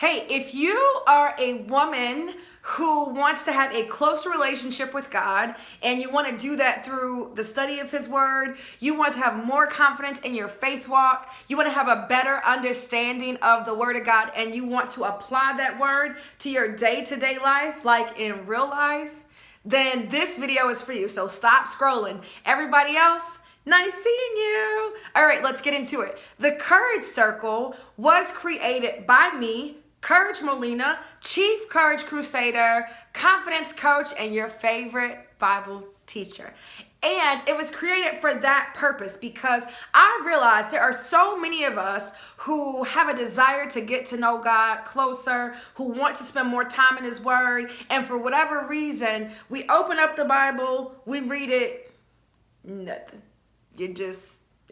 Hey, if you are a woman who wants to have a closer relationship with God and you want to do that through the study of His Word, you want to have more confidence in your faith walk, you want to have a better understanding of the Word of God, and you want to apply that Word to your day-to-day life, like in real life, then this video is for you. So stop scrolling. Everybody else, nice seeing you. All right, let's get into it. The Courage Circle was created by me, Courage Molina, Chief Courage Crusader, confidence coach, and your favorite Bible teacher. And it was created for that purpose because I realized there are so many of us who have a desire to get to know God closer, who want to spend more time in His Word, and for whatever reason, we open up the Bible, we read it, nothing.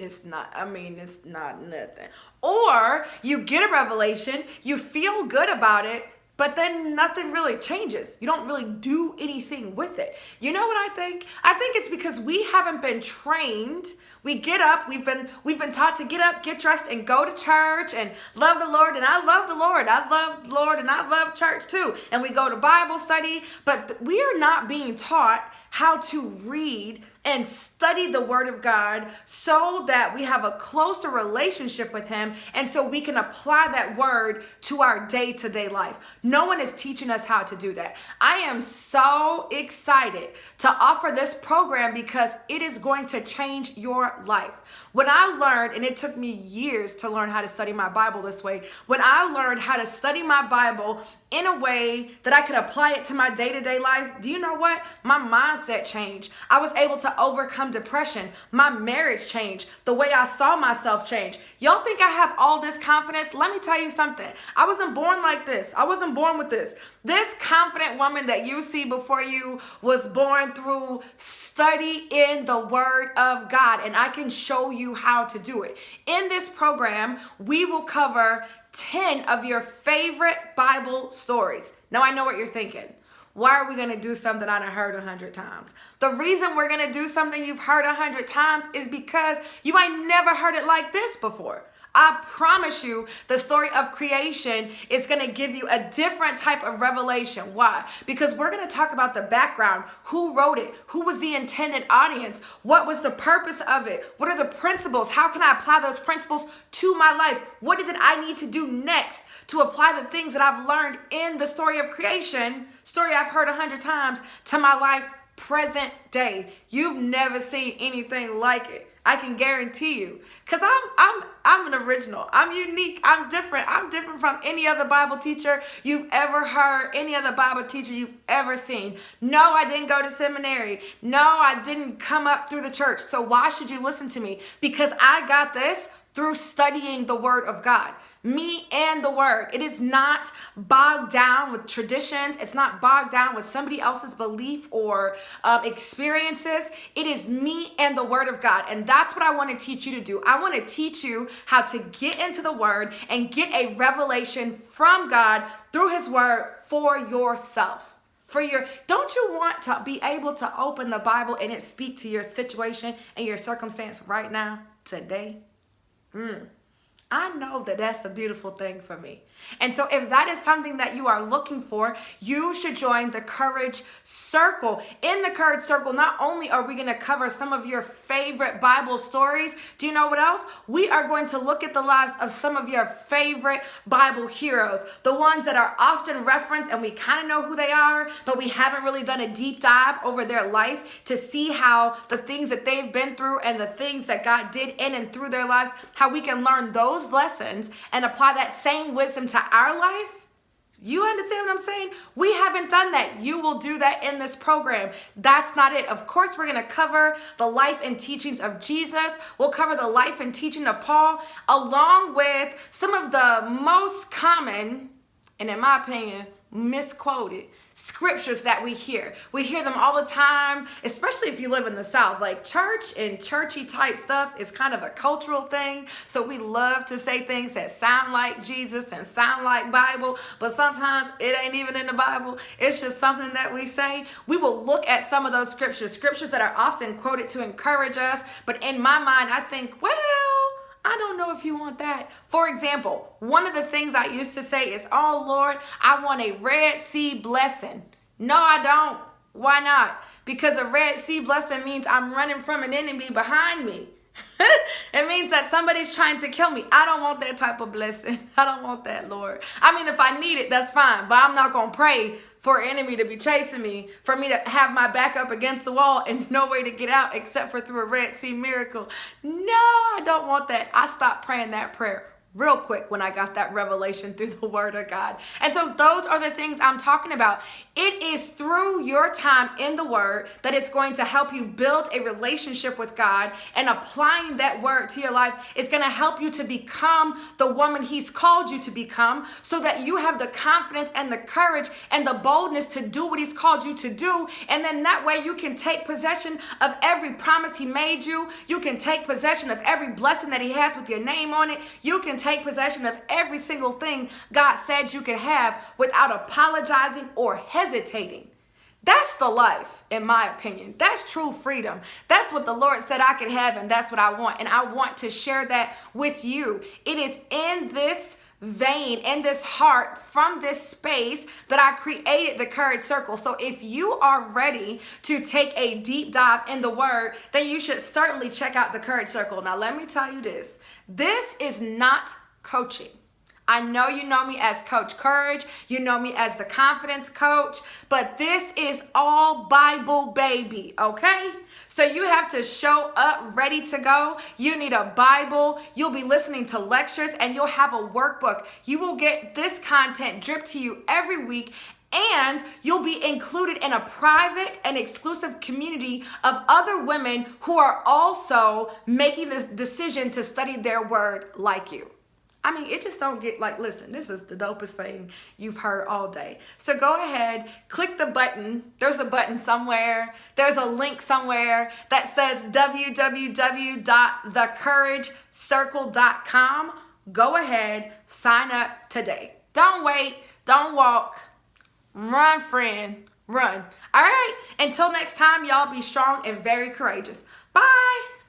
It's not nothing. Or you get a revelation, you feel good about it, but then nothing really changes. You don't really do anything with it. You know what I think? I think it's because we haven't been trained. We get up, we've been taught to get up, get dressed, and go to church and love the Lord. And I love the Lord. I love the Lord and I love church too. And we go to Bible study, but we are not being taught how to read and study the Word of God so that we have a closer relationship with Him and so we can apply that Word to our day-to-day life. No one is teaching us how to do that. I am so excited to offer this program because it is going to change your life. When I learned, and it took me years to learn how to study my Bible this way, when I learned how to study my Bible in a way that I could apply it to my day-to-day life, do you know what? My mindset changed. I was able to overcome depression. My marriage changed. The way I saw myself changed. Y'all think I have all this confidence? Let me tell you something. I wasn't born like this. I wasn't born with this. This confident woman that you see before you was born through study in the Word of God, and I can show you how to do it. In this program, we will cover 10 of your favorite Bible stories. Now I know what you're thinking. Why are we going to do something I done heard 100 times? The reason we're going to do something you've heard 100 times is because you ain't never heard it like this before. I promise you the story of creation is going to give you a different type of revelation. Why? Because we're going to talk about the background, who wrote it, who was the intended audience, what was the purpose of it, what are the principles, how can I apply those principles to my life, what is it I need to do next to apply the things that I've learned in the story of creation, story I've heard 100 times, to my life present day. You've never seen anything like it. I can guarantee you, because I'm an original. I'm unique. I'm different. I'm different from any other Bible teacher you've ever heard, any other Bible teacher you've ever seen. No, I didn't go to seminary. No, I didn't come up through the church. So why should you listen to me? Because I got this through studying the Word of God. Me and the Word. It is not bogged down with traditions. It's not bogged down with somebody else's belief or experiences. It is me and the Word of God. And that's what I want to teach you to do. I want to teach you how to get into the Word and get a revelation from God through His Word for yourself. Don't you want to be able to open the Bible and it speak to your situation and your circumstance right now, today? I know that that's a beautiful thing for me. And so if that is something that you are looking for, you should join the Courage Circle. In the Courage Circle, not only are we going to cover some of your favorite Bible stories, do you know what else? We are going to look at the lives of some of your favorite Bible heroes, the ones that are often referenced and we kind of know who they are, but we haven't really done a deep dive over their life to see how the things that they've been through and the things that God did in and through their lives, how we can learn those lessons and apply that same wisdom to our life. You understand what I'm saying? We haven't done that. You will do that in this program. That's not it. Of course, we're going to cover the life and teachings of Jesus. We'll cover the life and teaching of Paul, along with some of the most common, and in my opinion, misquoted scriptures that we hear. We hear them all the time, especially if you live in the South. Like church and churchy type stuff is kind of a cultural thing. So we love to say things that sound like Jesus and sound like Bible, but sometimes it ain't even in the Bible. It's just something that we say. We will look at some of those scriptures that are often quoted to encourage us. But in my mind, I think, well, I I don't know if you want that. For example, one of the things I used to say is, oh Lord, I want a Red Sea blessing. No, I don't. Why not? Because a Red Sea blessing means I'm running from an enemy behind me. It means that somebody's trying to kill me. I don't want that type of blessing. I don't want that, Lord. I mean, if I need it, that's fine. But I'm not going to pray for an enemy to be chasing me, for me to have my back up against the wall and no way to get out except for through a Red Sea miracle. No, I don't want that. I stopped praying that prayer real quick when I got that revelation through the word of God. And so those are the things I'm talking about. It is through your time in the word that it's going to help you build a relationship with God, and applying that word to your life is going to help you to become the woman he's called you to become, so that you have the confidence and the courage and the boldness to do what he's called you to do. And then that way you can take possession of every promise he made you. You can take possession of every blessing that he has with your name on it. You can take possession of every single thing God said you could have without apologizing or hesitating. That's the life, in my opinion. That's true freedom. That's what the Lord said I could have, and that's what I want. And I want to share that with you. It is in this vein, in this heart, from this space that I created the Courage Circle. So if you are ready to take a deep dive in the word, then you should certainly check out the Courage Circle. Now, let me tell you this. This is not coaching. I know you know me as Coach Courage. You know me as the confidence coach, but this is all Bible, baby, okay? So you have to show up ready to go. You need a Bible. You'll be listening to lectures, and you'll have a workbook. You will get this content dripped to you every week, and you'll be included in a private and exclusive community of other women who are also making this decision to study their word like you. I mean, it just don't get like, listen, this is the dopest thing you've heard all day. So go ahead, click the button. There's a button somewhere. There's a link somewhere that says www.thecouragecircle.com. Go ahead, sign up today. Don't wait, don't walk. Run, friend, run. All right, until next time, y'all be strong and very courageous. Bye.